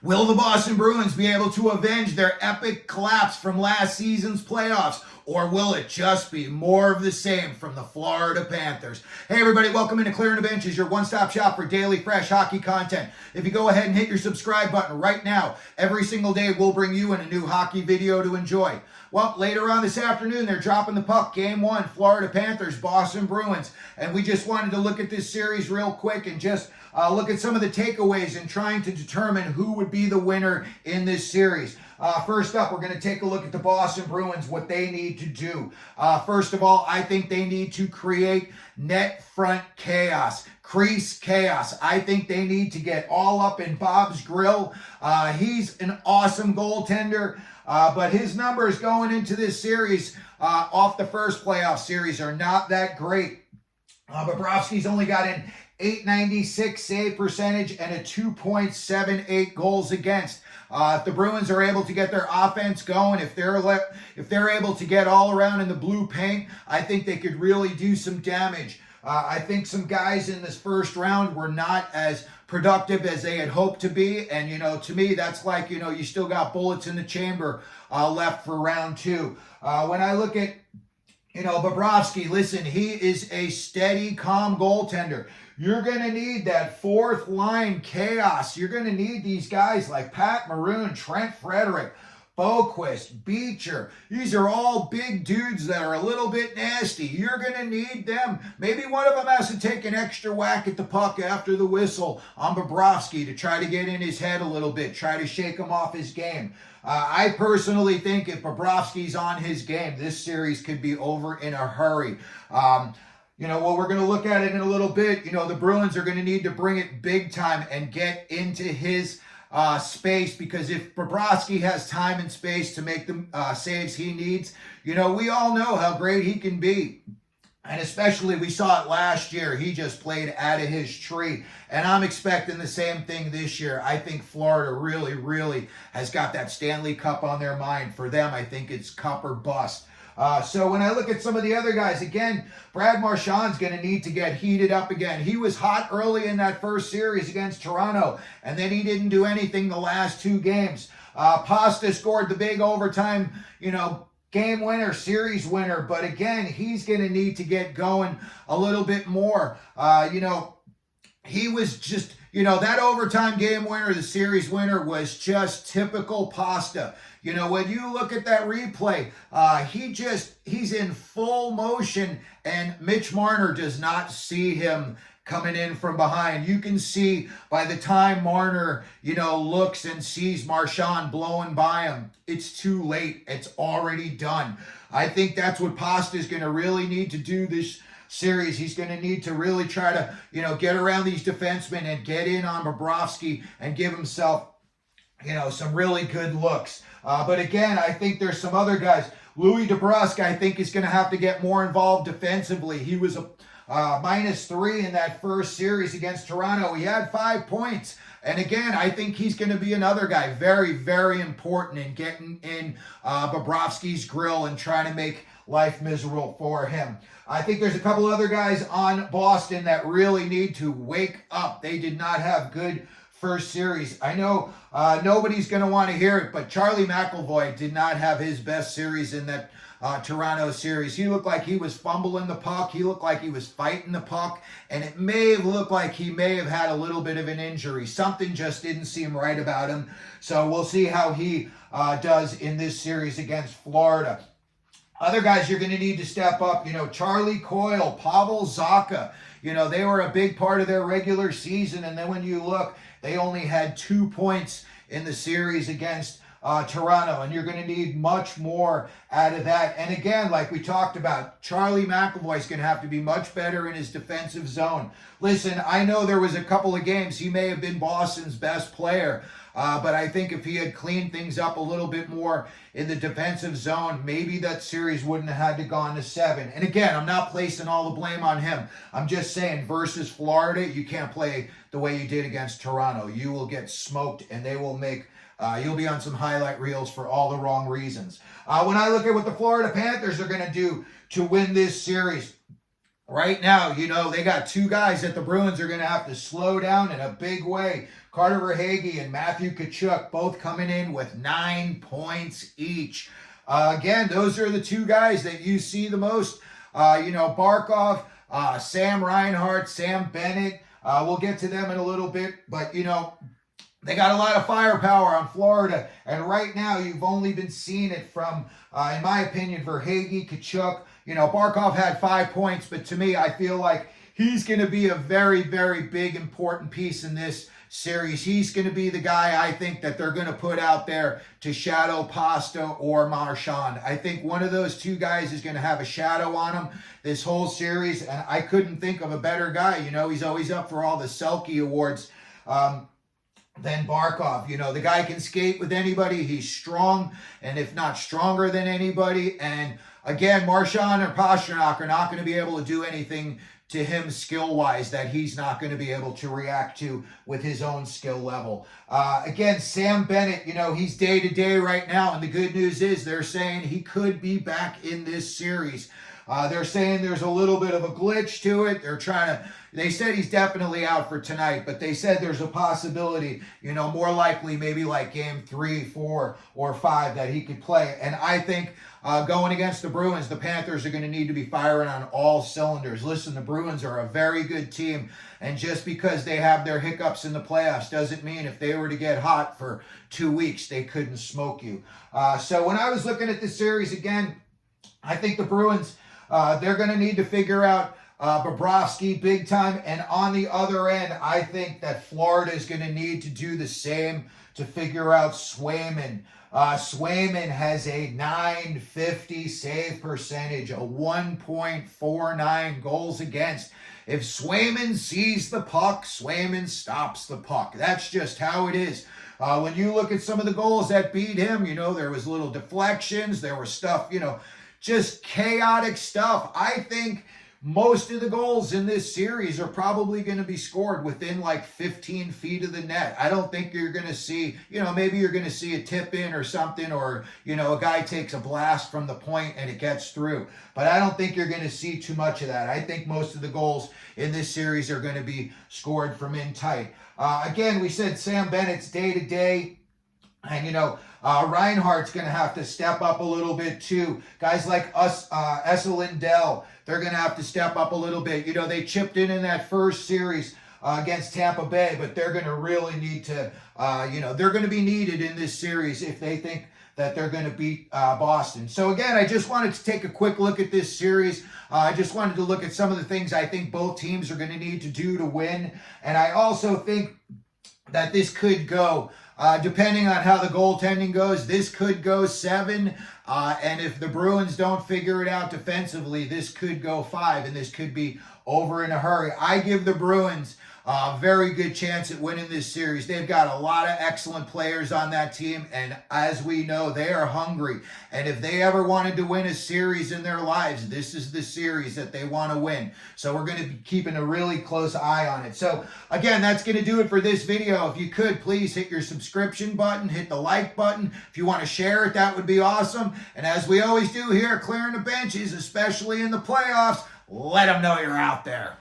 Will the Boston Bruins be able to avenge their epic collapse from last season's playoffs, or will it just be more of the same from the Florida Panthers? Hey everybody, welcome into Clearing the Benches, your one-stop shop for daily fresh hockey content. If you go ahead and hit your subscribe button right now, every single day we'll bring you in a new hockey video to enjoy. Well, later on this afternoon, they're dropping the puck. Game 1, Florida Panthers, Boston Bruins. And we just wanted to look at this series real quick and just look at some of the takeaways and trying to determine who would be the winner in this series. First up, we're going to take a look at the Boston Bruins, what they need to do. First of all, I think they need to create net front chaos, crease chaos. I think they need to get all up in Bob's grill. He's an awesome goaltender, but his numbers going into this series off the first playoff series are not that great. Bobrovsky's only got an .896 save percentage and a 2.78 goals against. If the Bruins are able to get their offense going, if they're able to get all around in the blue paint, I think they could really do some damage. I think some guys in this first round were not as productive as they had hoped to be, and to me that's like you still got bullets in the chamber left for round 2. When I look at Bobrovsky, listen, he is a steady, calm goaltender. You're going to need that fourth line chaos. You're going to need these guys like Pat Maroon, Trent Frederick, Boquist, Beecher. These are all big dudes that are a little bit nasty. You're going to need them. Maybe one of them has to take an extra whack at the puck after the whistle on Bobrovsky to try to get in his head a little bit, try to shake him off his game. I personally think if Bobrovsky's on his game, this series could be over in a hurry. Well, we're going to look at it in a little bit. The Bruins are going to need to bring it big time and get into his space, because if Bobrovsky has time and space to make the saves he needs, we all know how great he can be. And especially we saw it last year. He just played out of his tree. And I'm expecting the same thing this year. I think Florida really, really has got that Stanley Cup on their mind. For them, I think it's cup or bust. So when I look at some of the other guys, again, Brad Marchand's going to need to get heated up again. He was hot early in that first series against Toronto, and then he didn't do anything the last 2 games. Pasta scored the big overtime, game winner, series winner, but again, he's going to need to get going a little bit more. He was just, that overtime game winner, the series winner, was just typical Pasta. When you look at that replay, he's in full motion, and Mitch Marner does not see him coming in from behind. You can see by the time Marner, looks and sees Marchand blowing by him, it's too late. It's already done. I think that's what Pasta is going to really need to do this series. He's going to need to really try to, get around these defensemen and get in on Bobrovsky and give himself, some really good looks. But again, I think there's some other guys. Louis DeBrusk, I think, is going to have to get more involved defensively. He was a -3 in that first series against Toronto. He had 5 points. And again, I think he's going to be another guy very, very important in getting in Bobrovsky's grill and trying to make life miserable for him. I think there's a couple other guys on Boston that really need to wake up. They did not have good first series. I know nobody's going to want to hear it, but Charlie McAvoy did not have his best series in that Toronto series. He looked like he was fumbling the puck. He looked like he was fighting the puck, and it may have looked like he may have had a little bit of an injury. Something just didn't seem right about him. So we'll see how he does in this series against Florida. Other guys you're going to need to step up, Charlie Coyle, Pavel Zacha, they were a big part of their regular season, and then when you look, they only had 2 points in the series against Toronto, and you're going to need much more out of that. And again, like we talked about, Charlie McAvoy is going to have to be much better in his defensive zone. Listen, I know there was a couple of games he may have been Boston's best player, but I think if he had cleaned things up a little bit more in the defensive zone, maybe that series wouldn't have had to gone to 7. And again, I'm not placing all the blame on him. I'm just saying, versus Florida, you can't play the way you did against Toronto. You will get smoked, and they will make you'll be on some highlight reels for all the wrong reasons. When I look at what the Florida Panthers are going to do to win this series, right now, they got 2 guys that the Bruins are going to have to slow down in a big way. Carter Verhaeghe and Matthew Tkachuk both coming in with 9 points each. Again, those are the two guys that you see the most. Barkov, Sam Reinhart, Sam Bennett. We'll get to them in a little bit, but they got a lot of firepower on Florida, and right now you've only been seeing it from, in my opinion, Verhaeghe, Tkachuk. Barkov had 5 points, but to me, I feel like he's going to be a very, very big, important piece in this series. He's going to be the guy, I think, that they're going to put out there to shadow Pasta or Marchand. I think one of those two guys is going to have a shadow on him this whole series, and I couldn't think of a better guy. He's always up for all the Selke awards. Than Barkov. The guy can skate with anybody. He's strong, and if not stronger than anybody. And again, Marchand or Pastrnak are not going to be able to do anything to him skill-wise that he's not going to be able to react to with his own skill level. Again, Sam Bennett, he's day-to-day right now, and the good news is they're saying he could be back in this series. They're saying there's a little bit of a glitch to it. They said he's definitely out for tonight, but they said there's a possibility, more likely maybe like game 3, 4, or 5 that he could play. And I think going against the Bruins, the Panthers are going to need to be firing on all cylinders. Listen, the Bruins are a very good team, and just because they have their hiccups in the playoffs doesn't mean if they were to get hot for 2 weeks, they couldn't smoke you. So when I was looking at this series again, I think the Bruins, they're going to need to figure out Bobrovsky big time. And on the other end, I think that Florida is going to need to do the same to figure out Swayman. Swayman has a .950 save percentage, a 1.49 goals against. If Swayman sees the puck, Swayman stops the puck. That's just how it is. When you look at some of the goals that beat him, there was little deflections, there was stuff, just chaotic stuff. I think most of the goals in this series are probably going to be scored within like 15 feet of the net. I don't think you're going to see, maybe you're going to see a tip in or something, or, a guy takes a blast from the point and it gets through. But I don't think you're going to see too much of that. I think most of the goals in this series are going to be scored from in tight. Again, we said Sam Bennett's day-to-day. And, Reinhardt's going to have to step up a little bit too. Guys like Esa Lindell, they're going to have to step up a little bit. They chipped in that first series against Tampa Bay, but they're going to really need to, they're going to be needed in this series if they think that they're going to beat Boston. So again, I just wanted to take a quick look at this series. I just wanted to look at some of the things I think both teams are going to need to do to win. And I also think that this could go, depending on how the goaltending goes, this could go 7. And if the Bruins don't figure it out defensively, this could go 5, and this could be over in a hurry. I give the Bruins a very good chance at winning this series. They've got a lot of excellent players on that team, and as we know, they are hungry. And if they ever wanted to win a series in their lives, this is the series that they want to win. So we're going to be keeping a really close eye on it. So again, that's going to do it for this video. If you could, please hit your subscription button, hit the like button. If you want to share it, that would be awesome. And as we always do here, clearing the benches, especially in the playoffs, let them know you're out there.